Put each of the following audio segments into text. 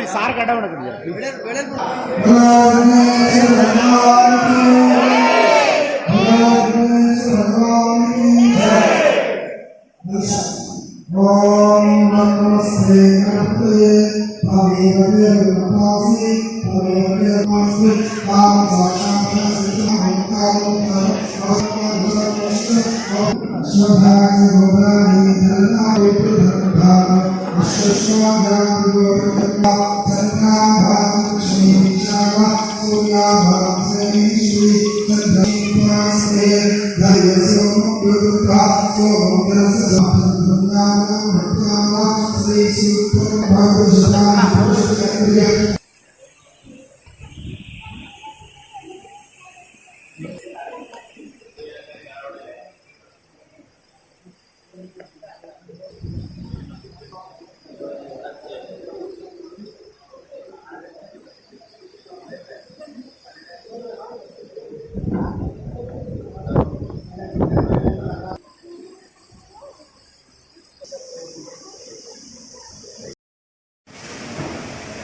सार कटा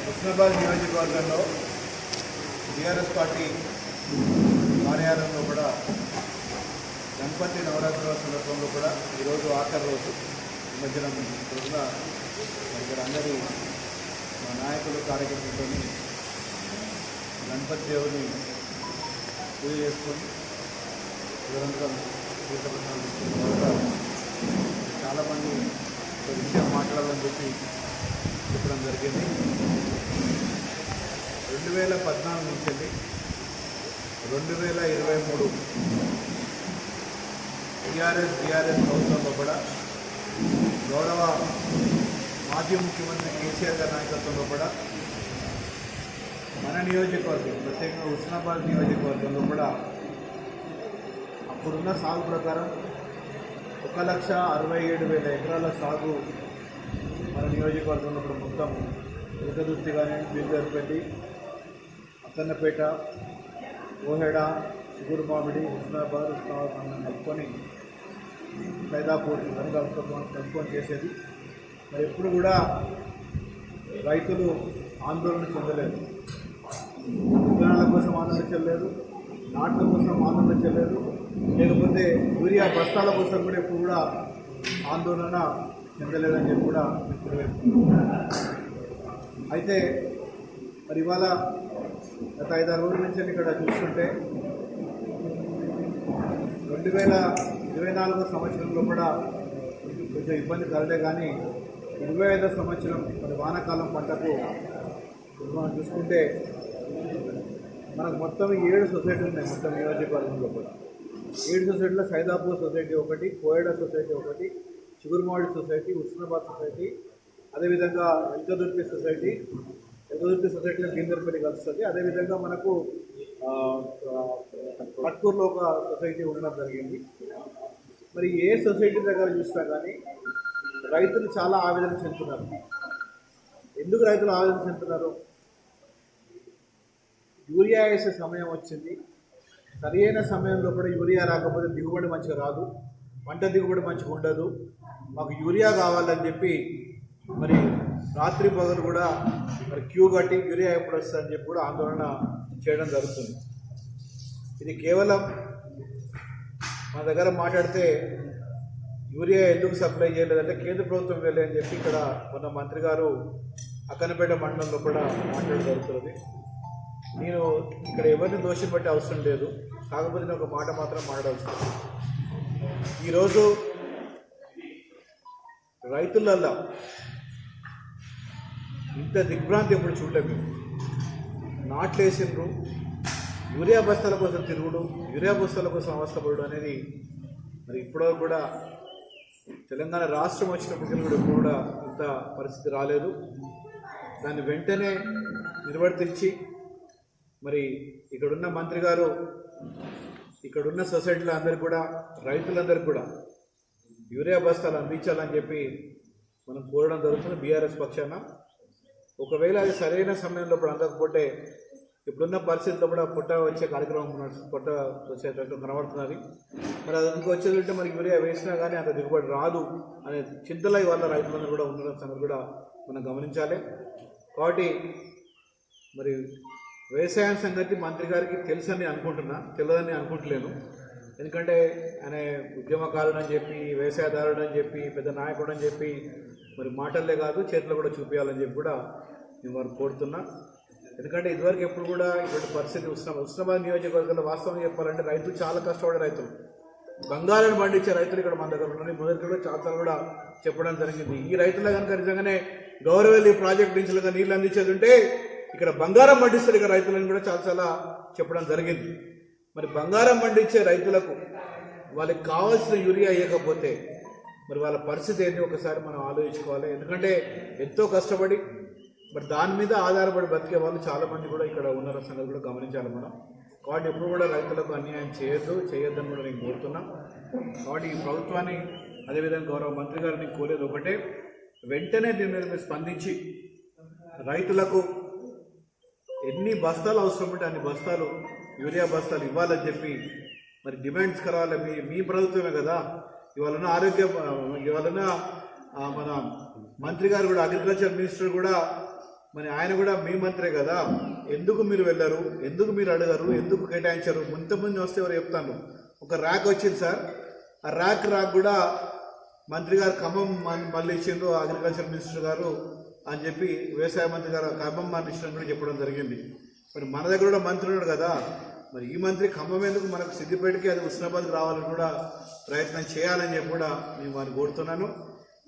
హుస్నాబాద్ నియోజకవర్గంలో టీఆర్ఎస్ పార్టీ కార్యాలయంలో కూడా గణపతి నవరాత్రుల సందర్భంలో కూడా ఈరోజు ఆఖరి రోజు నిమజ్జనం రోజున ఇక్కడ అందరూ మా నాయకులు కార్యకర్తలతో గణపతి దేవుని పూజ చేసుకొని నిరంతరం తీర్థప్రసాదాలు తీసుకున్న తర్వాత చాలామంది ఒక విషయం మాట్లాడాలని చెప్పడం జరిగింది. 2014 నుంచి 2023 టీఆర్ఎస్ ప్రభుత్వంలో కూడా గౌరవ మాజీ ముఖ్యమంత్రి కేసీఆర్ గారి నాయకత్వంలో కూడా మన నియోజకవర్గం ప్రత్యేకంగా హుస్నాబాద్ నియోజకవర్గంలో కూడా అప్పుడున్న సాగు ప్రకారం 1,67,000 ఎకరాల సాగు మన నియోజకవర్గంలో కూడా మొత్తం ఏకదుర్తి కానీ బీర్గర్పల్లి, అక్కన్నపేట, ఓహెడ, చిగురుమామిడి, హుస్నాబాద్ కలుపుకొని సైదాపూర్ ఇవన్నీ కలుపుకొని చేసేది. మరి ఎప్పుడు కూడా రైతులు ఆందోళన చెందలేదు, విత్తనాల కోసం ఆందోళన చెందలేదు, నాట్ల కోసం ఆందోళన చెందలేదు, లేకపోతే యూరియా బస్తాల కోసం కూడా ఎప్పుడు కూడా ఆందోళన చెందలేదని చెప్పి కూడా అయితే మరి ఇవాళ గత 5-6 రోజుల నుంచి ఇక్కడ చూస్తుంటే 2024 సంవత్సరంలో కూడా కొంచెం ఇబ్బంది కలదే కానీ 25వ సంవత్సరం మరి వానాకాలం పంటకు మనం చూసుకుంటే మనకు మొత్తం 7 సొసైటీలు ఉన్నాయి. మొత్తం నియోజకవర్గంలో కూడా 7 సొసైటీలో సైదాపూర్ సొసైటీ ఒకటి, కోయడ సొసైటీ ఒకటి, చిగురుమాడి సొసైటీ, హుస్నాబాద్ సొసైటీ, అదేవిధంగా ఎల్కదుర్తి సొసైటీలో బీర్గర్పల్లి కలుస్తుంది. అదేవిధంగా మనకు పట్కూరులో ఒక సొసైటీ ఉండడం జరిగింది. మరి ఏ సొసైటీ దగ్గర చూసినా కానీ రైతులు చాలా ఆవేదన చెందుతున్నారు. ఎందుకు రైతులు ఆవేదన చెందుతున్నారు? యూరియా వేసే సమయం వచ్చింది, సరైన సమయంలో కూడా యూరియా రాకపోతే దిగుబడి మంచిగా రాదు, పంట దిగుబడి మంచిగా ఉండదు, మాకు యూరియా కావాలని చెప్పి మరి రాత్రి పగలు కూడా మరి క్యూ కట్టి యూరియా ఎప్పుడు వస్తుందని చెప్పి కూడా ఆందోళన చేయడం జరుగుతుంది. ఇది కేవలం మా దగ్గర మాట్లాడితే యూరియా ఎందుకు సప్లై చేయలేదంటే కేంద్ర ప్రభుత్వం వెళ్ళే అని చెప్పి ఇక్కడ మొన్న మంత్రి గారు అక్కన్నపేట మండలంలో కూడా మాట్లాడడం జరుగుతుంది. నేను ఇక్కడ ఎవరిని దోషి పట్టే అవసరం లేదు, కాకపోతే నేను ఒక మాట మాత్రం మాట్లాడాల్సింది. ఈరోజు రైతులల్లో ఇంత దిగ్భ్రాంతి ఎప్పుడు చూడలేము మేము. నాట్లేసిండ్రు, యూరియా బస్తాల కోసం తిరుగుడు, యూరియా బస్తాల కోసం అవస్థపడు అనేది మరి ఇప్పటివరకు కూడా తెలంగాణ రాష్ట్రం వచ్చినప్పటికీ కూడా ఎప్పుడు కూడా ఇంత పరిస్థితి రాలేదు. దాన్ని వెంటనే నిర్వర్తించి మరి ఇక్కడున్న మంత్రి గారు ఇక్కడున్న సొసైటీలో అందరికీ కూడా రైతులందరికీ కూడా యూరియా బస్తాలు అందించాలని చెప్పి మనం కోరడం జరుగుతుంది బీఆర్ఎస్ పక్షాన. ఒకవేళ అది సరైన సమయంలో ఇప్పుడు అందకపోతే ఇప్పుడున్న పరిస్థితుల్లో కూడా పొట్ట వచ్చే కార్యక్రమం పొట్ట వచ్చేటట్టు కనబడుతున్నది. మరి అది అందుకు వచ్చేదంటే మరి యూరియా వేసినా కానీ అంత దిగుబడి రాదు అనే చింతలో ఇవాళ రైతులందరూ కూడా ఉండడం సంగతి కూడా మనం గమనించాలి. కాబట్టి మరి వ్యవసాయం సంగతి మంత్రి గారికి తెలుసని అనుకుంటున్నా, తెలియదని అనుకుంటలేను. ఎందుకంటే ఆయన ఉద్యమకారుడు అని చెప్పి, వ్యవసాయదారుడు అని చెప్పి, పెద్ద నాయకుడు అని చెప్పి మరి మాటల్లే కాదు చేతులు కూడా చూపించాలని చెప్పి కూడా నేను వారు కోరుతున్నా. ఎందుకంటే ఇదివరకు ఎప్పుడు కూడా ఇటువంటి పరిస్థితి ఉస్నాబాద్ నియోజకవర్గంలో వాస్తవం చెప్పాలంటే రైతులు చాలా కష్టపడే రైతులు, బంగారాన్ని పండించే రైతులు ఇక్కడ మన దగ్గర ఉన్నాయి. మొదటి కూడా చాలా కూడా చెప్పడం జరిగింది. ఈ రైతుల కనుక నిజంగానే గౌరవల్లి ప్రాజెక్ట్ నుంచి నీళ్ళు అందించేది ఉంటే ఇక్కడ బంగారం పండిస్తారు ఇక్కడ రైతులను కూడా చాలా చెప్పడం జరిగింది. మరి బంగారం పండించే రైతులకు వాళ్ళకి కావాల్సిన యూరియా ఇవ్వకపోతే మరి వాళ్ళ పరిస్థితి ఏంటి ఒకసారి మనం ఆలోచించుకోవాలి. ఎందుకంటే ఎంతో కష్టపడి మరి దాని మీద ఆధారపడి బతికే వాళ్ళు చాలామంది కూడా ఇక్కడ ఉన్న సంగతి కూడా గమనించాలి మనం. కాబట్టి ఎప్పుడు కూడా రైతులకు అన్యాయం చేయొద్దని కూడా నేను కోరుతున్నాం. కాబట్టి ఈ ప్రభుత్వాన్ని అదేవిధంగా గౌరవ మంత్రి గారిని కోరేది ఒకటే, వెంటనే దీని మీద స్పందించి రైతులకు ఎన్ని బస్తాలు అవసరం ఉంటే అన్ని బస్తాలు యూరియా బస్తాలు ఇవ్వాలని చెప్పి మరి డిమాండ్స్ కరావాలి. మీ ప్రభుత్వమే కదా. ఇవాళ మన మంత్రి గారు కూడా అగ్రికల్చర్ మినిస్టర్ కూడా మరి ఆయన కూడా మీ మంత్రే కదా. ఎందుకు మీరు వెళ్ళరు, ఎందుకు మీరు అడగరు, ఎందుకు కేటాయించరు? ముందు వస్తే ఎవరు చెప్తాను. ఒక ర్యాక్ వచ్చింది సార్, ఆ ర్యాక్ కూడా మంత్రి గారు ఖమ్మం మళ్ళీ ఇచ్చిండ్రు అగ్రికల్చర్ మినిస్టర్ గారు అని చెప్పి వ్యవసాయ మంత్రి గారు ఖమ్మం మళ్ళీ కూడా చెప్పడం జరిగింది. మరి మన దగ్గర కూడా మంత్రి ఉన్నాడు కదా, మరి ఈ మంత్రి ఖమ్మం ఎందుకు మనకు సిద్దిపేటకి అది ఉస్నాబాద్కి రావాలని కూడా ప్రయత్నం చేయాలని చెప్పి కూడా నేను వారిని కోరుతున్నాను.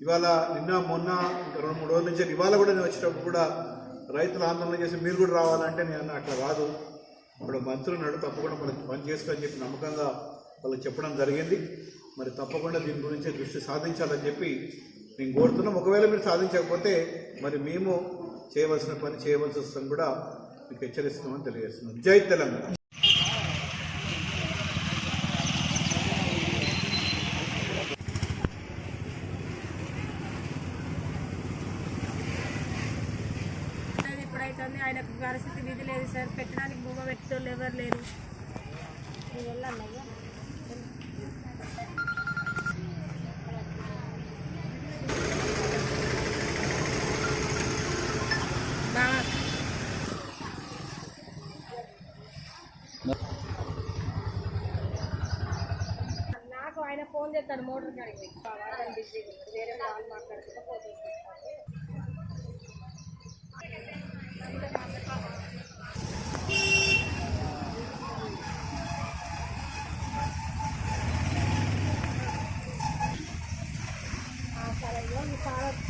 ఇవాళ నిన్న మొన్న 2-3 రోజుల నుంచి ఇవాళ కూడా నేను వచ్చేటప్పుడు కూడా రైతులు ఆందోళన చేసి మీరు కూడా రావాలంటే నేను అట్లా కాదు, ఇప్పుడు మంత్రి ఉన్నాడు తప్పకుండా మనకి పని చేసుకోని చెప్పి నమ్మకంగా వాళ్ళు చెప్పడం జరిగింది. మరి తప్పకుండా దీని గురించి దృష్టి సాధించాలని చెప్పి నేను కోరుతున్నాం. ఒకవేళ మీరు సాధించకపోతే మరి మేము చేయవలసిన పని చేయవలసి వస్తుందని కూడా మీకు హెచ్చరిస్తున్నామని తెలియజేస్తున్నాం. జై తెలంగాణ. ఇప్పుడైతే ఆయనకు పరిస్థితి విధి లేదు సార్, పెట్టడానికి భూమ పెట్టేటోళ్ళు ఎవరు లేరు. నాకు ఆయన ఫోన్ చేస్తాడు మోటార్ కాడికి బిజీ వేరే వాళ్ళు మాట్లాడుకుంటే ఫోటో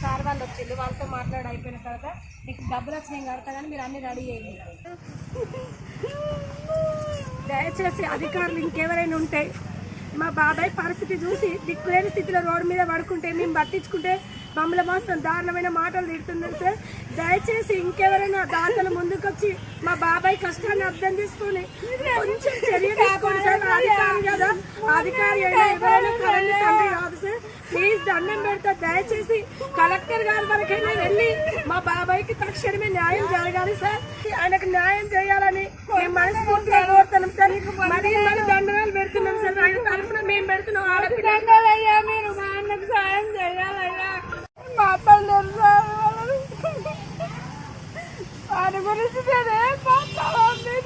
సార్ వాళ్ళు వచ్చిండు, వాళ్ళతో మాట్లాడి అయిపోయిన తర్వాత మీకు డబ్బులు వచ్చినాయి కడతా కానీ మీరు అన్ని రెడీ చేయండి. దయచేసి అధికారులు ఇంకెవరైనా ఉంటే మా బాబాయ్ పరిస్థితి చూసి దిక్కులేని స్థితిలో రోడ్డు మీద పడుకుంటే మేము పట్టించుకుంటే మమ్మల్ని మాత్రం దారుణమైన మాటలు తిడుతున్నారు సార్. దయచేసి ఇంకెవరైనా దాంట్లో ముందుకొచ్చి మా బాబాయ్ కష్టాన్ని అర్థం చేసుకొని కొంచెం చర్య తీసుకోండి సార్. అధికారి కదా, అధికారి అయినా ఎవరైనా కరెంట్ తండ్రి కాదు సార్. ప్లీజ్ దండం పెడతా, దయచేసి కలెక్టర్ గారి వరకైనా వెళ్ళి మా బాబాయ్కి తక్షణమే న్యాయం జరగాలి సార్. ఆయనకు న్యాయం చేయాలని మేము మనస్ఫూర్తిగా కోరుతున్నాం సార్. మరి మన దండనాలు పెడుతున్నాం సార్, ఆయన తరఫున మేము పెడుతున్నాం. ఆడపిల్లయ్యా మీరు మా అన్నకు సాయం చేయాలయ్యా. మా అబ్బాయి వారి గురించి నేనేం మాట్లాడాలి,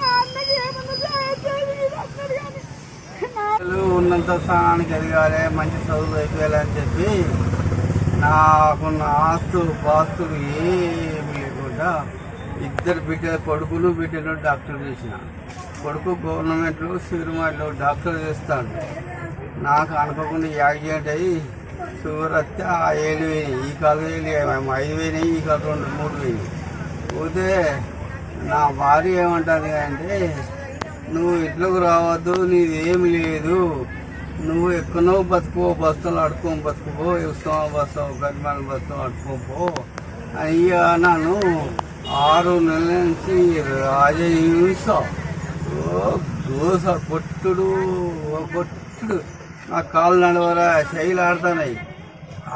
మా అన్నకి ఏమన్నా సాయం చేయాలి. ఉన్నంత స్థానానికి ఎదగాలి, మంచి చదువు అయిపోయాలని చెప్పి నాకున్న పాస్తులు ఏమి లేకుండా 2 బిడ్డలు, కొడుకులు బిడ్డలు డాక్టర్ చేసిన. కొడుకు గవర్నమెంట్లో సిరిమాలో డాక్టర్ చేస్తాడు. నాకు అనుకోకుండా యాక్సిడెంట్ అయ్యి షుగర్ వస్తే ఆ 7 వేలు ఈ కాలు వేలు 5 వేలు ఈ కాలు 2-3 వేలు పోతే నా భార్య ఏమంటుంది అంటే నువ్వు ఇంట్లోకి రావద్దు, నీది ఏమి లేదు, నువ్వు ఎక్కడో బతుకో, బస్తాలు అడుకోని బతుకుపో, ఉత్సవ బస్తావు గరిమాల బస్తావు అడుకోపో అని నన్ను 6 నెలల నుంచి రాజహింస దోశ కొట్టుడు నా కాళ్ళు నడవరా శైలి ఆడుతున్నాయి.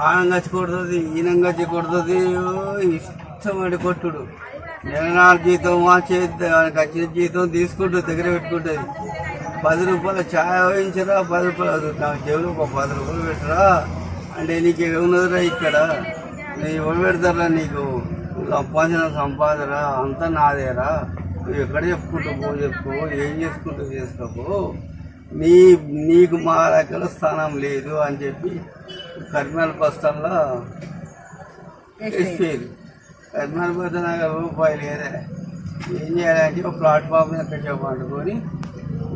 ఆనం గచ్చి కొడుతుంది, ఈనం గచ్చి కొడుతుంది, ఇష్టపడి కొట్టుడు. నెల జీతం చేద్దానికి వచ్చిన జీతం తీసుకుంటూ దగ్గర పెట్టుకుంటుంది. 10 రూపాయల ఛాయ్ వేయించరా, 10 రూపాయలు నాకు జేబులో ఒక 10 రూపాయలు పెట్టరా అంటే నీకు ఏమున్నదిరా ఇక్కడ, నీ ఎవరు పెడతారా, నీకు సంపాదన అంతా నాదేరా, నువ్వు ఎక్కడ చెప్పుకో ఏం చేసుకుంటూ చేసుకోపో, నీకు మా దగ్గర స్థానం లేదు అని చెప్పి కర్మాల బస్తాల్లో వేసిపోయారు. కర్మాల బస్తా నాకు రూపాయలు లేదే, ఏం చేయాలంటే ఒక ప్లాట్ఫామ్ ఎక్కడ పండుకొని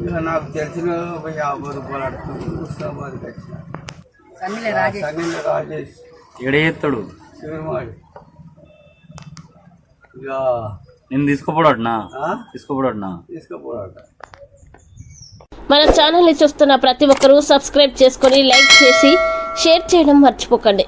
ఇక నాకు తెలిసిన 50 రూపాయలు అడుగుతుంది. ఉస్మాబాద్కి వచ్చిన సంగీల రాజేష్ ఎడేస్తాడు శివమాడి ఇక నేను తీసుకోపోడటనా మన ఛానల్ని చూస్తున్న ప్రతి ఒక్కరూ సబ్స్క్రైబ్ చేసుకొని లైక్ చేసి షేర్ చేయడం మర్చిపోకండి.